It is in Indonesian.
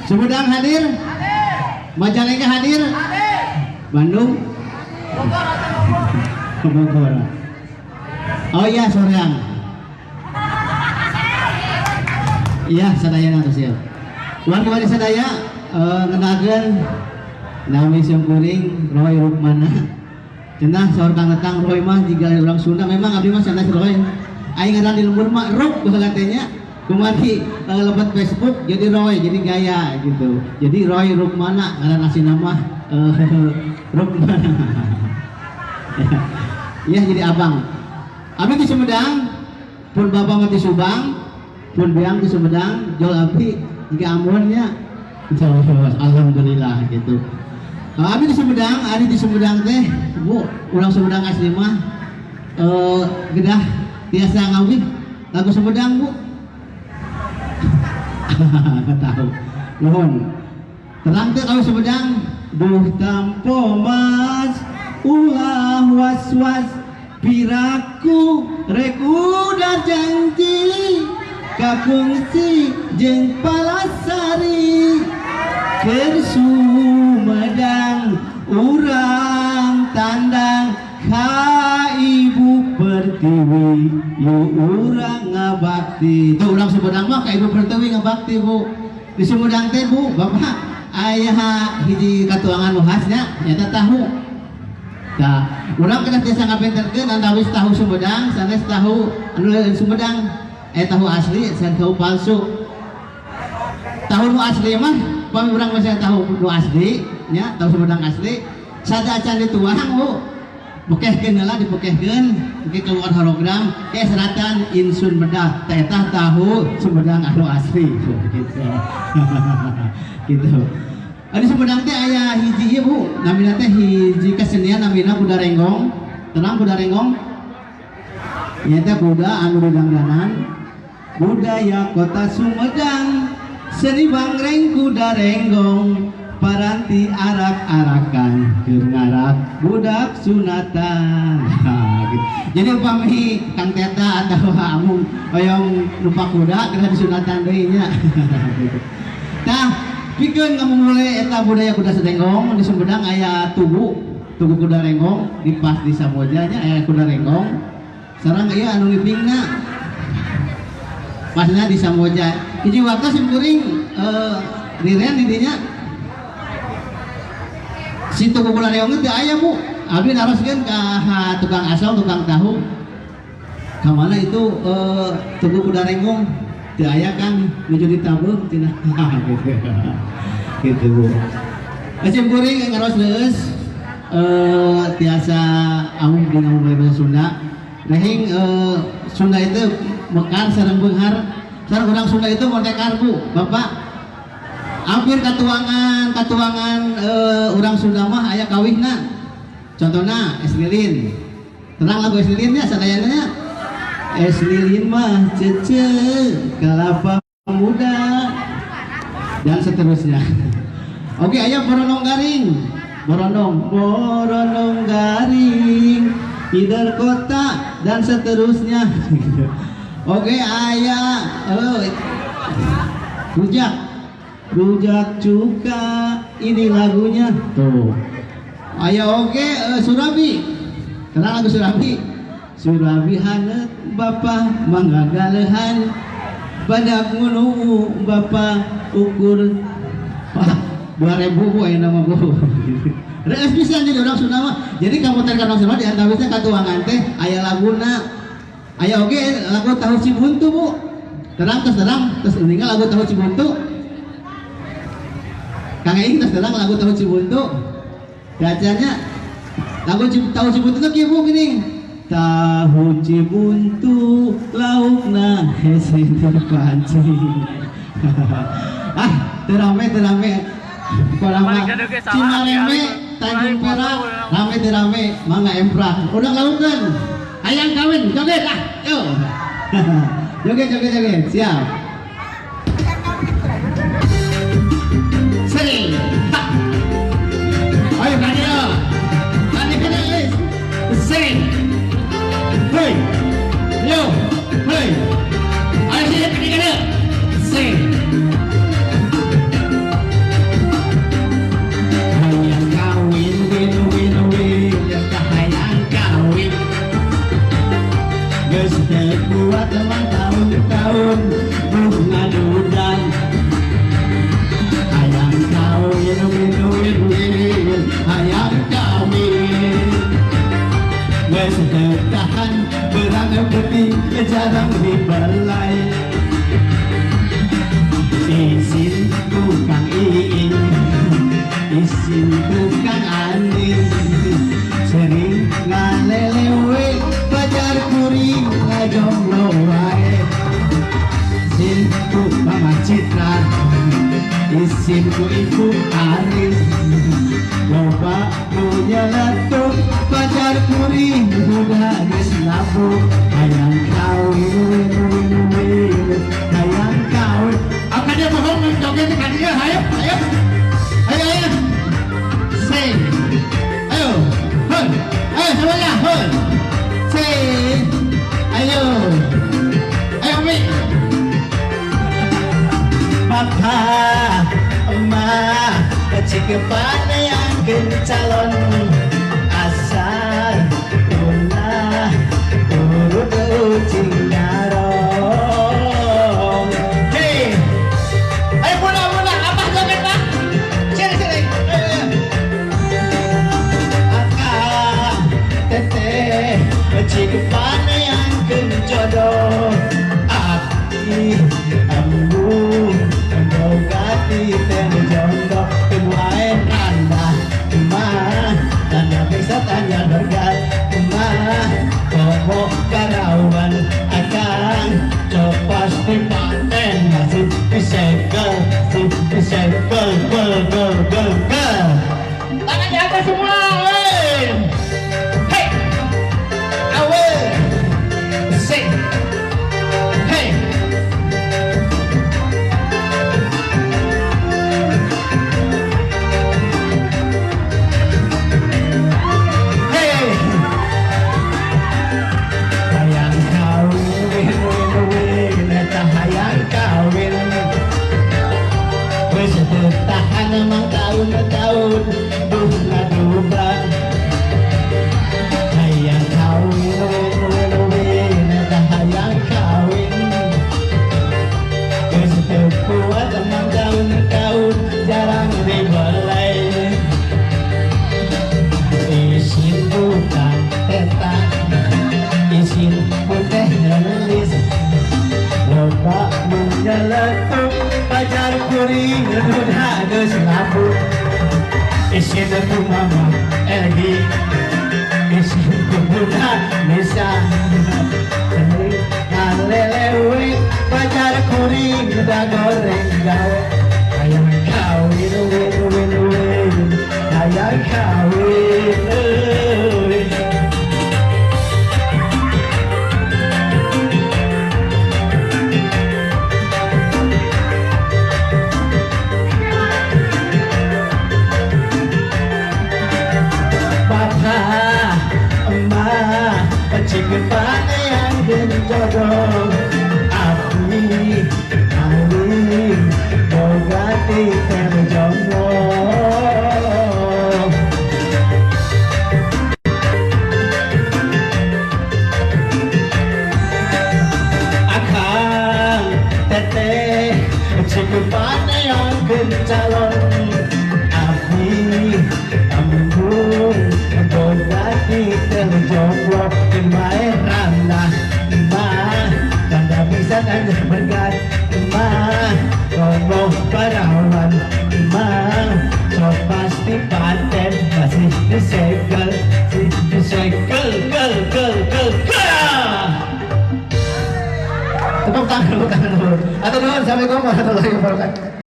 Sumedang hadir? Majalengka hadir? Bandung? Bogor. Oh iya, Soreang. Iya, sadayana atuh sieu. Warga di sadaya ngenakeun nami simkuring Roy Rukmana. Cenah saur Kang Etang Roy mah jiga urang Sunda memang abdi mah sanes Roy. Aing ngaran di lembur mah Ruk baheula teh nya. Kumari lebat Facebook jadi Roy, jadi gaya gitu. Jadi Roy Rukmana ngaran asli nama Rukmana. Iya jadi abang. Abdi di Sumedang, pun bapak mati Subang, pun biang di Sumedang, jol abdi jika amunnya. Alhamdulillah gitu. Abdi di Sumedang, ari di Sumedang teh, Bu, urang Sumedang asli mah gedah biasa ngawit lagu Sumedang, Bu. Nggak tahu. Nuhun. Terang teh kalau Sumedang, duh tampo mas ulah was-was piraku rek udah janji kakungsi jeung palasari keur Sumedang urang tandang ka Ibu Pertiwi yu urang ngabakti. Tuh urang Sumedang mah ka Ibu Pertiwi ngabakti, Bu. Di Sumedang teh, Bu, Bapak aya hiji katuangan khasnya nyata tahu. Nah, urang kena tiasa ngabenterkeun antawis tahu Sumedang sanes tahu anu Sumedang tahu asli sanes tahu palsu. Tahu nu asli mah pami urang masih tahu nu asli nya, tahu Sumedang asli sada acan dituang, Bu. Bekehkeun heula dipekehkeun engke keluar hologram ke seratan insun bedah teh tahu Sumedang anu asli gitu. Gitu. Di Sumedang teh aya hiji ieu, Bu, namina teh hiji kesenian namina kuda renggong. Tenang kuda renggong. Ieu teh kuda anu didangdanan budaya kota Sumedang. Seni bangreng kuda renggong paranti arak-arakan keur ngarak budak sunatan. Gitu. Jadi upami Kang Teta atau Amung hoyong numpak kuda kena disunatan deui nya. Gitu. Tah pikeun ngamumule eta budaya kuda sedenggong di Sumedang aya tugu kuda renggong di pas di Samboja nya aya kuda renggong sareng ieu anu ngipingna pasna di Samboja hiji waktu simkuring diren di dinya si tugu kuda renggong teh aya, Bu. Abdi naroskeun ka tukang asal tukang tahu ka mana itu tugu kuda renggong teu aya kan nuju ditabuh cenah. Gitu, Bu. Acem kuring ngaros leus tiasa amung di ngomong bahasa Sunda. Nahing Sunda itu mekar sareng beunghar. Sareng urang Sunda itu merdekar, Bu. Bapak hampir katuangan urang Sunda mah aya kawihna. Contohna es lilin. Tenang lagu es lilinnya sadayana. Es lilin mah cece kelapa muda dan seterusnya. Oke, aya borondong garing. Borondong garing hider kota dan seterusnya. Oke, aya rujak cuka ini lagunya tuh. Aya oke Surabi. Kenal lagu Surabi? Surabi hanet Bapak manggagalehan badak ngunu Bapak ukur 2000, Bu, aya nama, Bu. Rees pisan jadi orang Sunda mah. Jadi kamu terkenal Sunda di antawisna katuangan teh aya laguna. Aya oge lagu tahu Cibuntu, Bu. Terang terus meninggal lagu tahu Cibuntu. Kang Eing terang lagu tahu Cibuntu. Bacanya lagu tahu Cibuntu teh kieu, Bu, geuning. Tahu Cibuntu laukna hese terpancing. Terame Korang Cimareme Tanjung Perak rame mangga emprak udah lautkan ayang kawin joget lah yuk. joget siap sering ayo kade sering hey yo hey ayo sini kade sering Isin tukang iing, isin tukang aning, sering ngalelewe pacar kuring ngajomblo wae. Isin ku Mama Citra, isin ku Ibu Aris, loba punya letuk pacar kuring udah geus nabung. Hayang kawin win, hayang kawin. Apa dia bohong joget kan dia? Ayo, ayo, ayo, ayo. Say, ayo, hon, ayo semuanya, hon. Say, ayo, ayo mi. Papa, Emak, cik yang calon asal punah urut ucing darong. Hei, ayo mula apa joget pak? Sini. Akang teteh cik yang jodoh. Abdi ambu gati teh jodoh kemuain anda mah tanda bisa tanya bergat mah komo karawan akan copas di paten masih disegel gel tangan di atas semua hey awe sing hey. Tahan emang tahun-tahun duga hayang kawin hayang kawin geus teu kuat emang tahun-tahun jarang dibelai. Isin bukan teta isin putih gelis loba menyeletuk pacar kuring udah geus nabung. Isin ku Mama Elgi, isin ku Bunda Nisa, ngalelewe pacar kuring udah goreng gawe. Hayang kawin win, hayang kawin. Cik yang jodoh abdi aling bogati terjomblo. Akang teteh cik yang calon abdi ambung bogati terjomblo. Main randah mah tanda bisa tanda berkat mah ngomong perawan mah so pasti paten masih disegel tepuk tangan dulu. Atau dulu, assalamualaikum warahmatullahi wabarakatuh.